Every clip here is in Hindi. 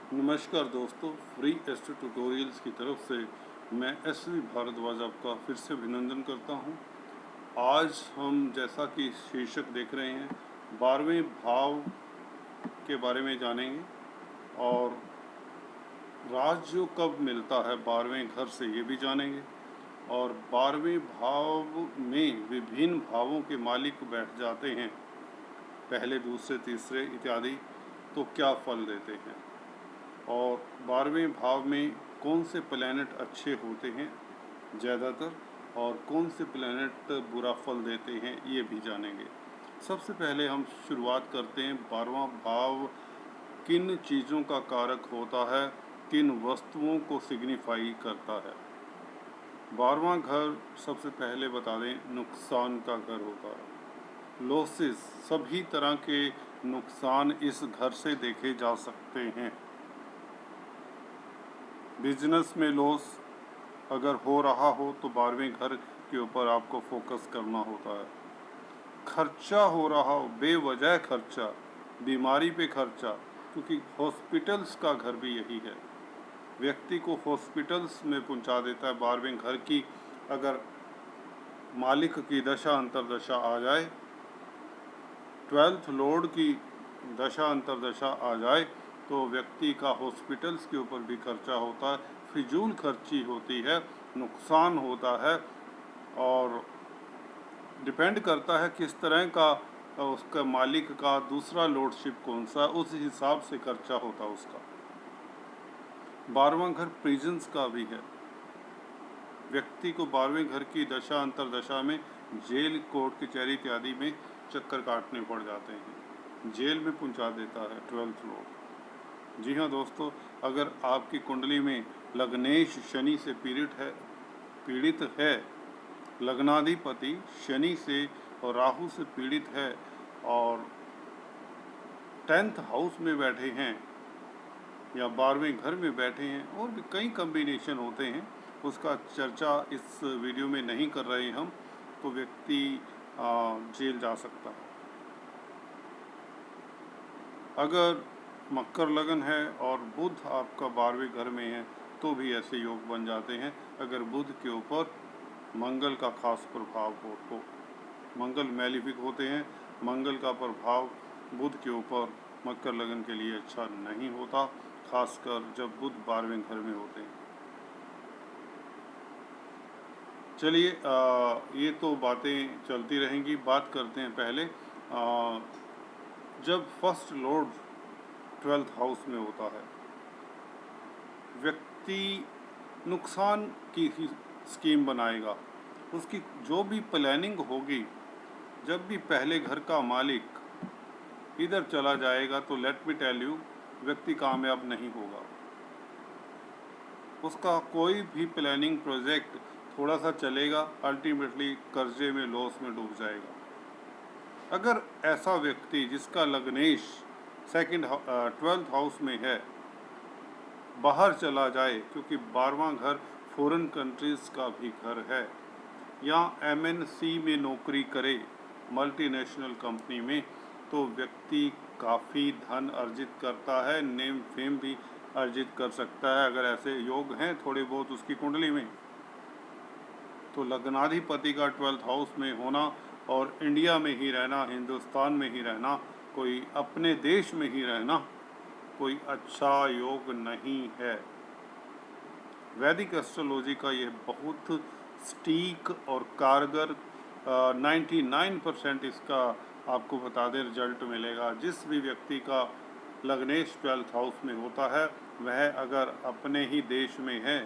नमस्कार दोस्तों, फ्री एस्ट्रो ट्यूटोरियल्स की तरफ से मैं एस.वी. भारद्वाज आपका फिर से अभिनंदन करता हूं। आज हम जैसा कि शीर्षक देख रहे हैं 12वें भाव के बारे में जानेंगे और राजयोग कब मिलता है 12वें घर से ये भी जानेंगे और 12वें भाव में विभिन्न भावों के मालिक बैठ जाते हैं, पहले दूसरे तीसरे इत्यादि, तो क्या फल देते हैं और 12वें भाव में कौन से प्लैनेट अच्छे होते हैं ज़्यादातर और कौन से प्लैनेट बुरा फल देते हैं ये भी जानेंगे। सबसे पहले हम शुरुआत करते हैं 12वां भाव किन चीज़ों का कारक होता है, किन वस्तुओं को सिग्निफाई करता है। 12वां घर सबसे पहले बता दें नुकसान का घर होता है। लॉसेस, सभी तरह के नुकसान इस घर से देखे जा सकते हैं। बिजनेस में लॉस अगर हो रहा हो तो 12वें घर के ऊपर आपको फोकस करना होता है। खर्चा हो रहा हो, बेवजह खर्चा, बीमारी पे खर्चा, क्योंकि हॉस्पिटल्स का घर भी यही है, व्यक्ति को हॉस्पिटल्स में पहुंचा देता है 12वें घर की अगर मालिक की दशा अंतरदशा आ जाए, 12th लॉर्ड की दशा अंतरदशा आ जाए तो व्यक्ति का हॉस्पिटल्स के ऊपर भी खर्चा होता है, फिजूल खर्ची होती है, नुकसान होता है और डिपेंड करता है किस तरह का उसका मालिक का दूसरा लॉर्डशिप कौन सा, उस हिसाब से खर्चा होता है उसका। 12वां घर प्रिजन्स का भी है, व्यक्ति को 12वें घर की दशा अंतरदशा में जेल, कोर्ट कचहरी इत्यादि में चक्कर काटने पड़ जाते हैं, जेल में पहुंचा देता है 12th लॉर्ड। जी हाँ दोस्तों, अगर आपकी कुंडली में लग्नेश शनि से पीड़ित है, लग्नाधिपति शनि से और राहु से पीड़ित है और 10th हाउस में बैठे हैं या 12वें घर में बैठे हैं, और भी कई कॉम्बिनेशन होते हैं, उसका चर्चा इस वीडियो में नहीं कर रहे हम, तो व्यक्ति जेल जा सकता है। अगर मकर लगन है और बुध आपका 12वें घर में है तो भी ऐसे योग बन जाते हैं अगर बुध के ऊपर मंगल का खास प्रभाव हो तो। मंगल मैलिफिक होते हैं, मंगल का प्रभाव बुध के ऊपर मकर लगन के लिए अच्छा नहीं होता, खासकर जब बुध 12वें घर में होते हैं। चलिए ये तो बातें चलती रहेंगी, बात करते हैं पहले जब फर्स्ट लॉर्ड 12th हाउस में होता है, व्यक्ति नुकसान की ही स्कीम बनाएगा, उसकी जो भी प्लानिंग होगी, जब भी पहले घर का मालिक इधर चला जाएगा तो लेट मी टेल यू, व्यक्ति कामयाब नहीं होगा। उसका कोई भी प्लानिंग प्रोजेक्ट थोड़ा सा चलेगा, अल्टीमेटली कर्जे में, लॉस में डूब जाएगा। अगर ऐसा व्यक्ति जिसका लग्नेश 12th हाउस में है बाहर चला जाए, क्योंकि 12वां घर फॉरेन कंट्रीज़ का भी घर है, या MNC में नौकरी करे, मल्टीनेशनल कंपनी में, तो व्यक्ति काफ़ी धन अर्जित करता है, नेम फेम भी अर्जित कर सकता है अगर ऐसे योग हैं थोड़े बहुत उसकी कुंडली में। तो लग्नाधिपति का 12th हाउस में होना और इंडिया में ही रहना, हिंदुस्तान में ही रहना, कोई अपने देश में ही रहना, कोई अच्छा योग नहीं है। वैदिक एस्ट्रोलॉजी का ये बहुत सटीक और कारगर 99% इसका आपको बता दें रिजल्ट मिलेगा। जिस भी व्यक्ति का लग्नेश 12th हाउस में होता है, वह अगर अपने ही देश में है,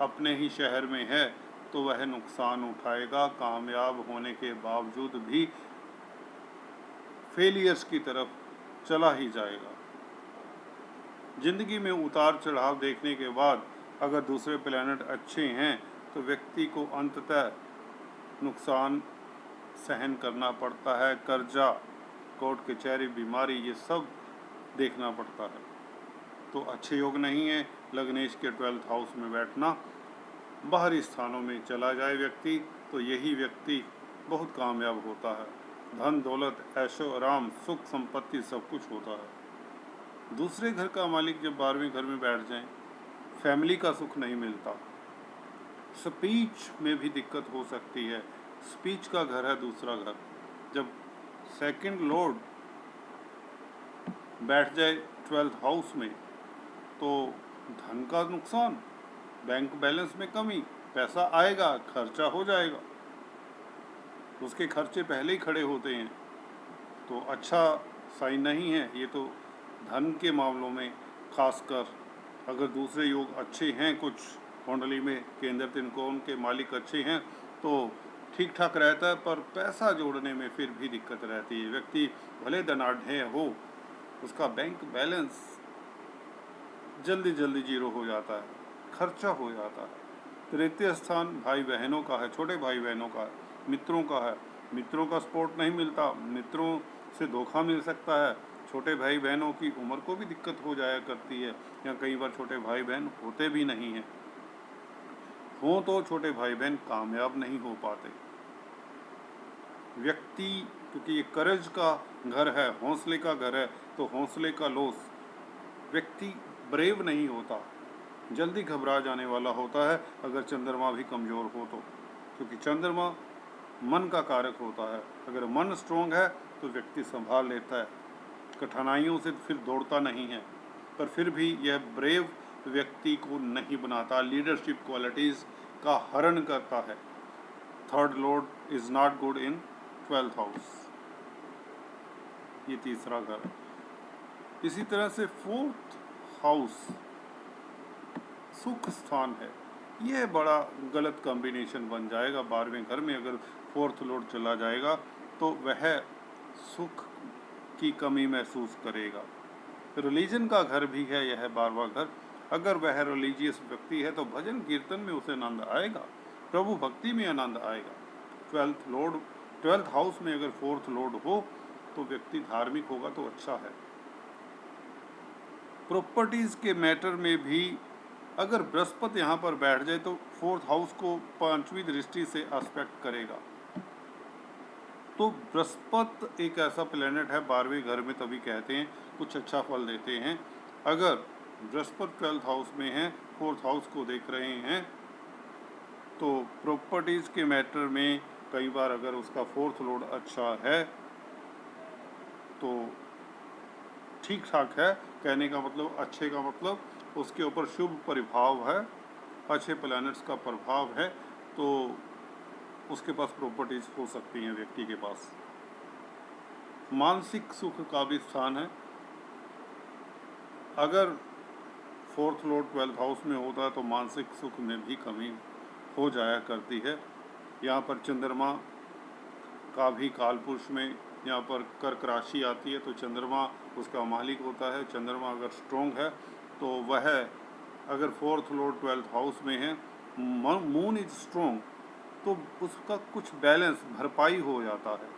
अपने ही शहर में है, तो वह नुकसान उठाएगा, कामयाब होने के बावजूद भी फेलियर्स की तरफ चला ही जाएगा। जिंदगी में उतार चढ़ाव देखने के बाद अगर दूसरे प्लैनेट अच्छे हैं तो व्यक्ति को अंततः नुकसान सहन करना पड़ता है, कर्जा, कोर्ट कचहरी, बीमारी, ये सब देखना पड़ता है। तो अच्छे योग नहीं है लग्नेश के 12th हाउस में बैठना। बाहरी स्थानों में चला जाए व्यक्ति तो यही व्यक्ति बहुत कामयाब होता है, धन दौलत, ऐशो आराम, सुख संपत्ति सब कुछ होता है। दूसरे घर का मालिक जब 12वें घर में बैठ जाए, फैमिली का सुख नहीं मिलता, स्पीच में भी दिक्कत हो सकती है। स्पीच का घर है दूसरा घर। जब सेकंड लॉर्ड बैठ जाए 12th हाउस में तो धन का नुकसान, बैंक बैलेंस में कमी, पैसा आएगा, खर्चा हो जाएगा, उसके खर्चे पहले ही खड़े होते हैं, तो अच्छा साइन नहीं है ये तो। धन के मामलों में खासकर अगर दूसरे योग अच्छे हैं, कुछ कुंडली में केंद्र त्रिकोण के मालिक अच्छे हैं तो ठीक ठाक रहता है, पर पैसा जोड़ने में फिर भी दिक्कत रहती है। व्यक्ति भले धनाढ़ हो, उसका बैंक बैलेंस जल्दी जल्दी जीरो हो जाता है, खर्चा हो जाता है। तृतीय स्थान भाई बहनों का है, छोटे भाई बहनों का है, मित्रों का है। मित्रों का सपोर्ट नहीं मिलता, मित्रों से धोखा मिल सकता है। छोटे भाई बहनों की उम्र को भी दिक्कत हो जाया करती है, या कई बार छोटे भाई बहन होते भी नहीं हैं, हों तो छोटे भाई बहन कामयाब नहीं हो पाते। व्यक्ति, क्योंकि ये करज का घर है, हौसले का घर है, तो हौसले का लॉस, व्यक्ति ब्रेव नहीं होता, जल्दी घबरा जाने वाला होता है अगर चंद्रमा भी कमज़ोर हो तो, क्योंकि चंद्रमा मन का कारक होता है। अगर मन स्ट्रोंग है तो व्यक्ति संभाल लेता है, कठिनाइयों से फिर दौड़ता नहीं है, पर फिर भी यह ब्रेव व्यक्ति को नहीं बनाता, लीडरशिप क्वालिटीज़ का हरण करता है। Third Lord is not good in 12th house, ये तीसरा घर है। इसी तरह से 4th हाउस सुख स्थान है, यह बड़ा गलत कॉम्बिनेशन बन जाएगा। 12वें घर में अगर 4th लॉर्ड चला जाएगा तो वह सुख की कमी महसूस करेगा। रिलीजन का घर भी है यह 12वां घर। अगर वह रिलीजियस व्यक्ति है तो भजन कीर्तन में उसे आनंद आएगा, प्रभु भक्ति में आनंद आएगा। 12th हाउस में अगर 4th लॉर्ड हो तो व्यक्ति धार्मिक होगा तो अच्छा है। प्रॉपर्टीज के मैटर में भी अगर बृहस्पति यहाँ पर बैठ जाए तो 4th हाउस को 5वीं दृष्टि से एस्पेक्ट करेगा। तो बृहस्पति एक ऐसा प्लेनेट है 12वें घर में, तभी कहते हैं कुछ अच्छा फल देते हैं। अगर बृहस्पति 12th हाउस में है, 4th हाउस को देख रहे हैं, तो प्रॉपर्टीज़ के मैटर में कई बार अगर उसका 4th लॉर्ड अच्छा है तो ठीक ठाक है। कहने का मतलब, अच्छे का मतलब उसके ऊपर शुभ प्रभाव है, अच्छे प्लैनेट्स का प्रभाव है, तो उसके पास प्रॉपर्टीज हो सकती हैं व्यक्ति के पास। मानसिक सुख का भी स्थान है। अगर 4th लॉर्ड 12th हाउस में होता है तो मानसिक सुख में भी कमी हो जाया करती है। यहाँ पर चंद्रमा का भी कालपुरुष में यहाँ पर कर्क राशि आती है, तो चंद्रमा उसका मालिक होता है। चंद्रमा अगर स्ट्रोंग है तो वह, अगर 4th लॉर्ड 12th हाउस में है, मून इज स्ट्रोंग, तो उसका कुछ बैलेंस, भरपाई हो जाता है।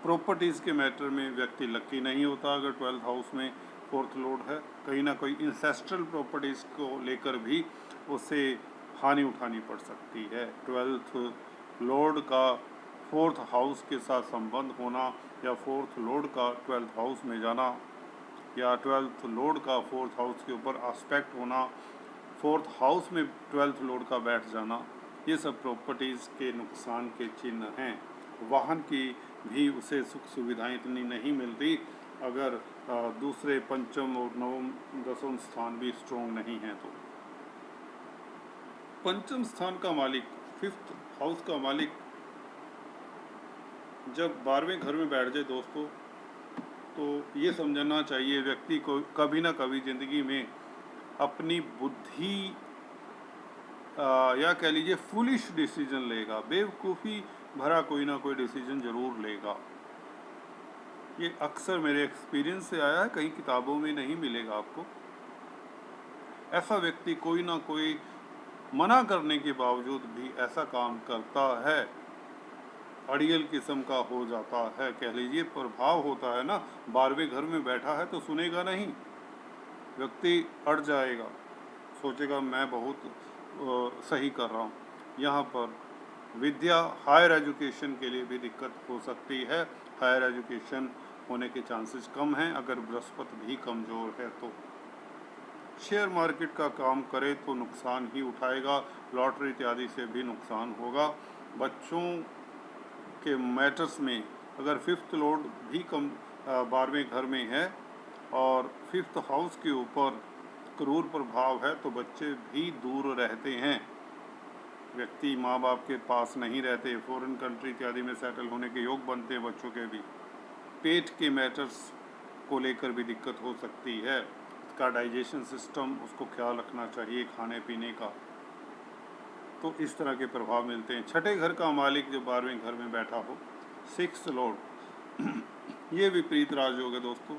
प्रॉपर्टीज़ के मैटर में व्यक्ति लकी नहीं होता अगर 12th हाउस में 4th लॉर्ड है। कहीं ना कोई इंसेस्ट्रल प्रॉपर्टीज़ को लेकर भी उसे हानि उठानी पड़ सकती है। 12th लॉर्ड का 4th हाउस के साथ संबंध होना, या 4th लॉर्ड का 12th हाउस में जाना, या 12th लॉर्ड का 4th हाउस के ऊपर एस्पेक्ट होना, 4th हाउस में 12th लॉर्ड का बैठ जाना, ये सब प्रॉपर्टीज़ के नुकसान के चिन्ह हैं। वाहन की भी उसे सुख सुविधाएं इतनी नहीं मिलती अगर दूसरे, पंचम और नवम, दसम स्थान भी स्ट्रोंग नहीं है तो। पंचम स्थान का मालिक, 5th हाउस का मालिक जब 12वें घर में बैठ जाए दोस्तों, तो ये समझना चाहिए व्यक्ति को कभी ना कभी ज़िंदगी में अपनी बुद्धि या कह लीजिए फुलिश डिसीजन लेगा, बेवकूफ़ी भरा कोई ना कोई डिसीजन ज़रूर लेगा। ये अक्सर मेरे एक्सपीरियंस से आया है, कहीं किताबों में नहीं मिलेगा आपको। ऐसा व्यक्ति कोई ना कोई मना करने के बावजूद भी ऐसा काम करता है, अड़ियल किस्म का हो जाता है, कह लीजिए प्रभाव होता है ना। 12वें घर में बैठा है तो सुनेगा नहीं, व्यक्ति अड़ जाएगा, सोचेगा मैं बहुत सही कर रहा हूँ। यहाँ पर विद्या, हायर एजुकेशन के लिए भी दिक्कत हो सकती है। हायर एजुकेशन होने के चांसेस कम हैं अगर बृहस्पति भी कमज़ोर है तो। शेयर मार्केट का काम करे तो नुकसान ही उठाएगा, लॉटरी इत्यादि से भी नुकसान होगा। बच्चों के मैटर्स में अगर फिफ्थ लॉर्ड भी कम 12वें घर में है और फिफ्थ हाउस के ऊपर क्रूर प्रभाव है तो बच्चे भी दूर रहते हैं। व्यक्ति माँ बाप के पास नहीं रहते, फॉरेन कंट्री इत्यादि में सेटल होने के योग बनते हैं बच्चों के भी। पेट के मैटर्स को लेकर भी दिक्कत हो सकती है, उसका डाइजेशन सिस्टम, उसको ख्याल रखना चाहिए खाने पीने का। तो इस तरह के प्रभाव मिलते हैं। छठे घर का मालिक जो 12वें घर में बैठा हो, सिक्स्थ लॉर्ड, ये विपरीत राजयोग है दोस्तों।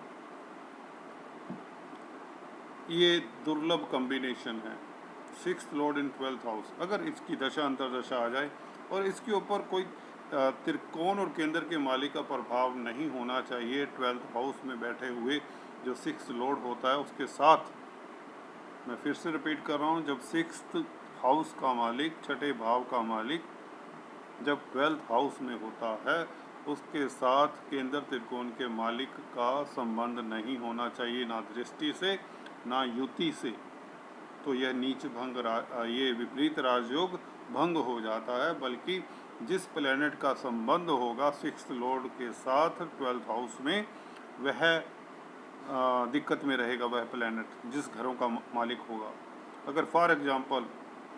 ये दुर्लभ कॉम्बिनेशन है, सिक्स्थ लॉर्ड इन 12th हाउस। अगर इसकी दशा अंतरदशा आ जाए और इसके ऊपर कोई त्रिकोण और केंद्र के मालिक का प्रभाव नहीं होना चाहिए 12th हाउस में बैठे हुए जो सिक्स्थ लॉर्ड होता है उसके साथ। मैं फिर से रिपीट कर रहा हूँ, जब सिक्स्थ हाउस का मालिक, छठे भाव का मालिक जब 12th हाउस में होता है उसके साथ केंद्र त्रिकोण के मालिक का संबंध नहीं होना चाहिए, ना दृष्टि से ना युति से। तो यह नीच भंग ये विपरीत राजयोग भंग हो जाता है। बल्कि जिस प्लेनेट का संबंध होगा सिक्स्थ लॉर्ड के साथ 12th हाउस में, वह दिक्कत में रहेगा। वह प्लेनेट जिस घरों का मालिक होगा, अगर फॉर एग्जांपल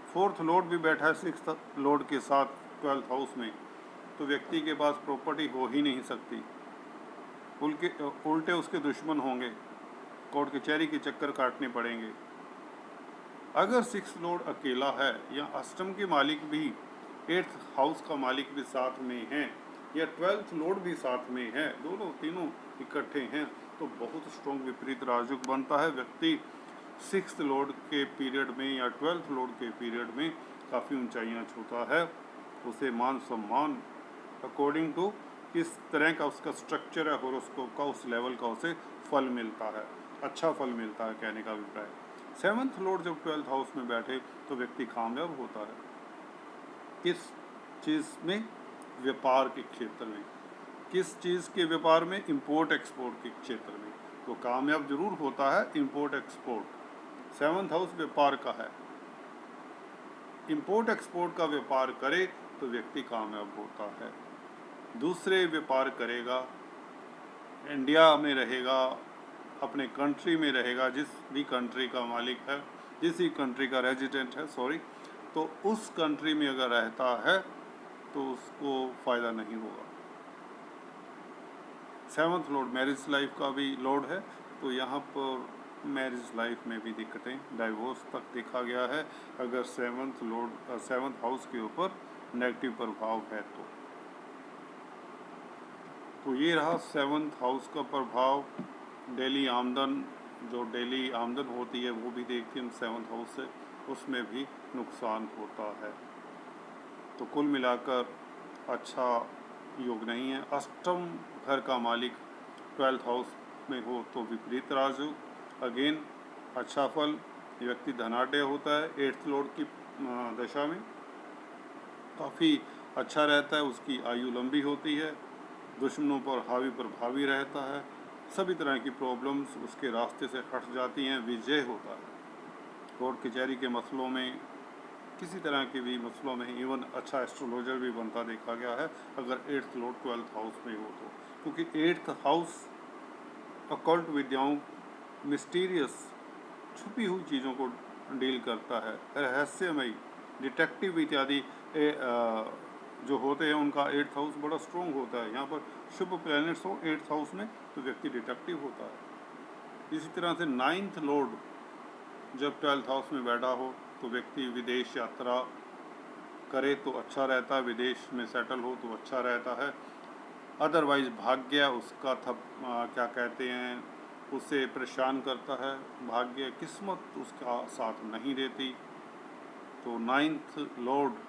फोर्थ लॉर्ड भी बैठा है सिक्स्थ लॉर्ड के साथ 12th हाउस में, तो व्यक्ति के पास प्रॉपर्टी हो ही नहीं सकती। उल्टे उसके दुश्मन होंगे, कोर्ट कचहरी के चक्कर काटने पड़ेंगे। अगर सिक्स्थ लॉर्ड अकेला है या अष्टम के मालिक भी 8th हाउस का मालिक भी साथ में है या 12th लॉर्ड भी साथ में है, दोनों तीनों इकट्ठे हैं, तो बहुत स्ट्रॉन्ग विपरीत राजयोग बनता है। व्यक्ति सिक्स्थ लॉर्ड के पीरियड में या 12th लॉर्ड के पीरियड में काफ़ी ऊंचाइयां छूता है। उसे मान सम्मान अकॉर्डिंग टू किस तरह का उसका स्ट्रक्चर है होरोस्कोप का, उस लेवल का उसे फल मिलता है, अच्छा फल मिलता है, कहने का अभिप्राय। 7th लॉर्ड जब 12th हाउस में बैठे तो व्यक्ति कामयाब होता है। किस चीज़ में? व्यापार के क्षेत्र में। किस चीज़ के व्यापार में? इंपोर्ट एक्सपोर्ट के क्षेत्र में। तो कामयाब जरूर होता है इंपोर्ट एक्सपोर्ट। 7th हाउस व्यापार का है, इंपोर्ट एक्सपोर्ट का व्यापार करे तो व्यक्ति कामयाब होता है। दूसरे व्यापार करेगा, इंडिया में रहेगा, अपने कंट्री में रहेगा, जिस भी कंट्री का मालिक है, जिस भी कंट्री का रेजिडेंट है, तो उस कंट्री में अगर रहता है तो उसको फ़ायदा नहीं होगा। 7th लॉर्ड मैरिज लाइफ का भी लॉर्ड है, तो यहाँ पर मैरिज लाइफ में भी दिक्कतें, डाइवोर्स तक देखा गया है अगर 7th हाउस के ऊपर नेगेटिव प्रभाव है तो ये रहा 7th हाउस का प्रभाव। डेली आमदन, जो डेली आमदन होती है वो भी देखते हैं 7th हाउस से, उसमें भी नुकसान होता है। तो कुल मिलाकर अच्छा योग नहीं है। अष्टम घर का मालिक 12th हाउस में हो तो विपरीत राजयोग, अगेन अच्छा फल, व्यक्ति धनाढ़ होता है। 8th लॉर्ड की दशा में काफ़ी अच्छा रहता है, उसकी आयु लंबी होती है, दुश्मनों पर हावी प्रभावी रहता है, सभी तरह की प्रॉब्लम्स उसके रास्ते से हट जाती हैं, विजय होता है। कोर्ट कचहरी के मसलों में, किसी तरह के भी मसलों में, इवन अच्छा एस्ट्रोलॉजर भी बनता देखा गया है अगर 8th लॉर्ड 12th हाउस में हो तो। क्योंकि 8th हाउस अकल्ट विद्याओं, मिस्टीरियस छुपी हुई चीज़ों को डील करता है, रहस्यमयी, डिटेक्टिव इत्यादि जो होते हैं उनका 8th हाउस बड़ा स्ट्रॉन्ग होता है। यहाँ पर शुभ प्लैनेट्स हो 8th हाउस में तो व्यक्ति डिटेक्टिव होता है। इसी तरह से 9th लॉर्ड जब 12th हाउस में बैठा हो तो व्यक्ति विदेश यात्रा करे तो अच्छा रहता है, विदेश में सेटल हो तो अच्छा रहता है। अदरवाइज भाग्य उसका क्या कहते हैं, उसे परेशान करता है, भाग्य किस्मत उसका साथ नहीं देती। तो 9th लॉर्ड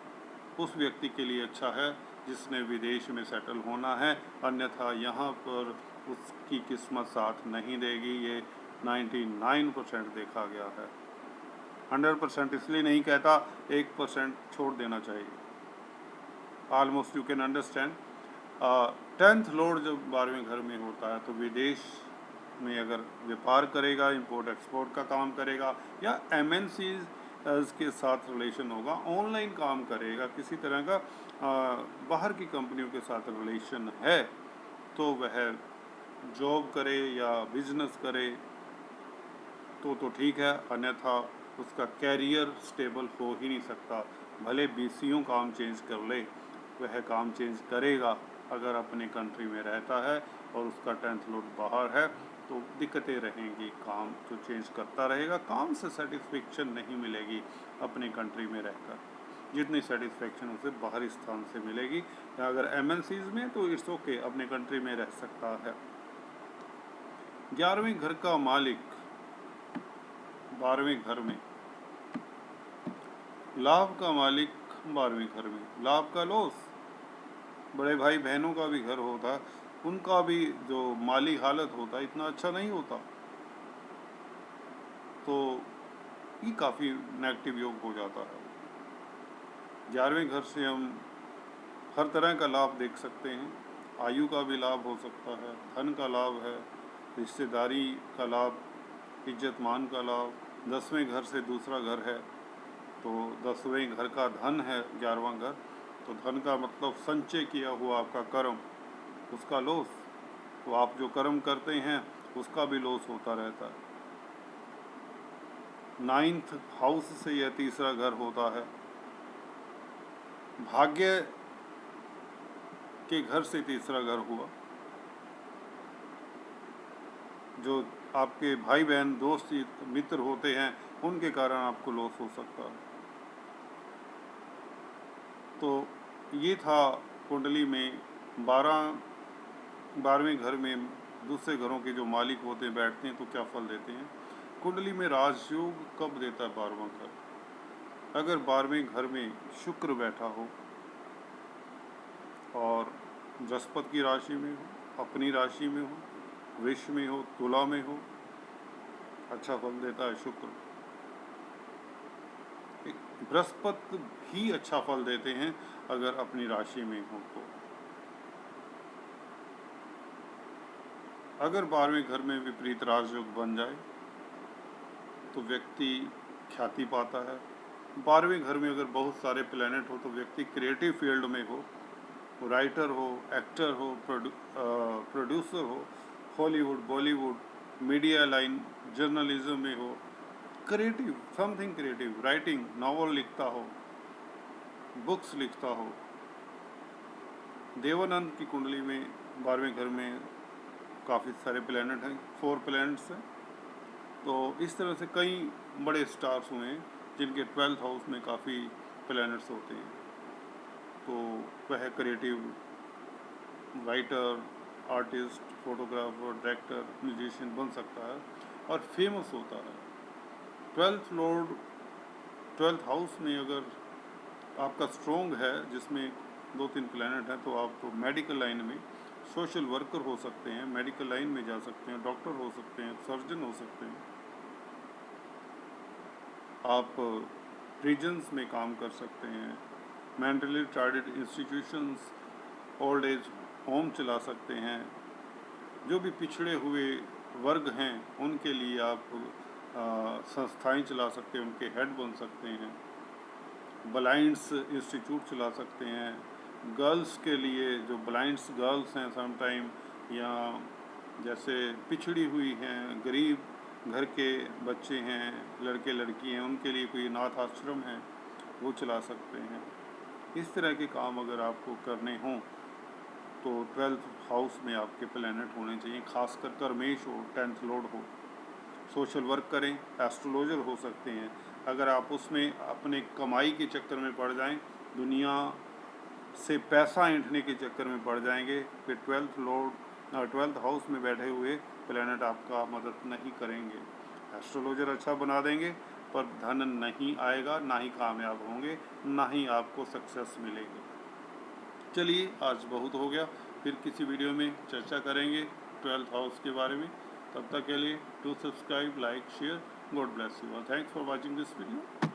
उस व्यक्ति के लिए अच्छा है जिसने विदेश में सेटल होना है, अन्यथा यहाँ पर उसकी किस्मत साथ नहीं देगी। ये 99% देखा गया है। 100% इसलिए नहीं कहता, 1% छोड़ देना चाहिए। Almost you can understand 10th Lord जब 12वें घर में होता है तो विदेश में अगर व्यापार करेगा, इंपोर्ट एक्सपोर्ट का काम करेगा, या MNCs के साथ रिलेशन होगा, ऑनलाइन काम करेगा, किसी तरह का बाहर की कंपनियों के साथ रिलेशन है, तो वह जॉब करे या बिजनेस करे तो ठीक है, अन्यथा उसका कैरियर स्टेबल हो ही नहीं सकता। भले BCO काम चेंज कर ले, वह काम चेंज करेगा अगर अपने कंट्री में रहता है और उसका 10th लॉर्ड बाहर है तो दिक्कतें रहेंगी। काम जो चेंज करता रहेगा, काम से सेटिस्फेक्शन नहीं मिलेगी अपने कंट्री में रहकर, जितनी सेटिस्फेक्शन उसे बाहरी स्थान से मिलेगी। अगर MNCs में तो इट्स ओके, अपने कंट्री में रह सकता है। 11वें घर का मालिक 12वें घर में, लाभ का मालिक 12वें घर में, लाभ का लॉस, बड़े भाई बहनों का भी घर होता, उनका भी जो माली हालत होता इतना अच्छा नहीं होता, तो ये काफ़ी नेगेटिव योग हो जाता है। 11वें घर से हम हर तरह का लाभ देख सकते हैं, आयु का भी लाभ हो सकता है, धन का लाभ है, रिश्तेदारी का लाभ, इज्जत मान का लाभ। 10वें घर से दूसरा घर है तो 10वें घर का धन है 11वां घर, तो धन का मतलब संचय किया हुआ आपका कर्म, उसका लॉस, तो आप जो कर्म करते हैं उसका भी लॉस होता रहता है। 9th हाउस से यह तीसरा घर होता है, भाग्य के घर से तीसरा घर हुआ, जो आपके भाई बहन दोस्त मित्र होते हैं उनके कारण आपको लॉस हो सकता है। तो ये था कुंडली में 12वें घर में दूसरे घरों के जो मालिक होते हैं बैठते हैं तो क्या फल देते हैं। कुंडली में राजयोग कब देता है 12वां घर? अगर 12वें घर में शुक्र बैठा हो और बृहस्पति की राशि में हो, अपनी राशि में हो, वृष में हो, तुला में हो, अच्छा फल देता है शुक्र। बृहस्पति भी अच्छा फल देते हैं अगर अपनी राशि में हो तो। अगर 12वें घर में विपरीत राजयोग बन जाए तो व्यक्ति ख्याति पाता है। 12वें घर में अगर बहुत सारे प्लैनेट हो तो व्यक्ति क्रिएटिव फील्ड में हो, राइटर हो, एक्टर हो, प्रोड्यूसर हो, Hollywood, Bollywood, media line, journalism में हो, creative, something creative, writing, novel लिखता हो, बुक्स लिखता हो। देवानंद की कुंडली में 12वें घर में काफ़ी सारे प्लैनेट हैं, 4 प्लैनेट्स हैं, तो इस तरह से कई बड़े स्टार्स हुए हैं जिनके 12th हाउस में काफ़ी प्लैनेट्स होते हैं, तो वह creative, writer, artist, photographer, director, musician बन सकता है और फेमस होता है। 12th लॉर्ड 12th हाउस में अगर आपका स्ट्रॉन्ग है, जिसमें 2-3 प्लैनेट हैं, तो आप तो मेडिकल लाइन में सोशल वर्कर हो सकते हैं, मेडिकल लाइन में जा सकते हैं, डॉक्टर हो सकते हैं, सर्जन हो सकते हैं, आप प्रिजन्स में काम कर सकते हैं, mentally retarded institutions, old age home चला सकते हैं, जो भी पिछड़े हुए वर्ग हैं उनके लिए आप संस्थाएं चला सकते हैं, उनके हेड बन सकते हैं, ब्लाइंड्स इंस्टीट्यूट चला सकते हैं, गर्ल्स के लिए जो ब्लाइंड्स गर्ल्स हैं समटाइम, या जैसे पिछड़ी हुई हैं, गरीब घर के बच्चे हैं, लड़के लड़की हैं, उनके लिए कोई अनाथ आश्रम है वो चला सकते हैं। इस तरह के काम अगर आपको करने हों तो 12th हाउस में आपके प्लैनेट होने चाहिए, खासकर कर्मेश हो, 10th लॉर्ड हो। सोशल वर्क करें, एस्ट्रोलॉजर हो सकते हैं। अगर आप उसमें अपने कमाई के चक्कर में पड़ जाएं, दुनिया से पैसा ऐंठने के चक्कर में पड़ जाएंगे, फिर 12th हाउस में बैठे हुए प्लैनेट आपका मदद नहीं करेंगे। एस्ट्रोलॉजर अच्छा बना देंगे पर धन नहीं आएगा, ना ही कामयाब होंगे, ना ही आपको सक्सेस मिलेगी। चलिए आज बहुत हो गया, फिर किसी वीडियो में चर्चा करेंगे 12th हाउस के बारे में। तब तक के लिए do subscribe, like, share. God bless you. Thanks for watching this video.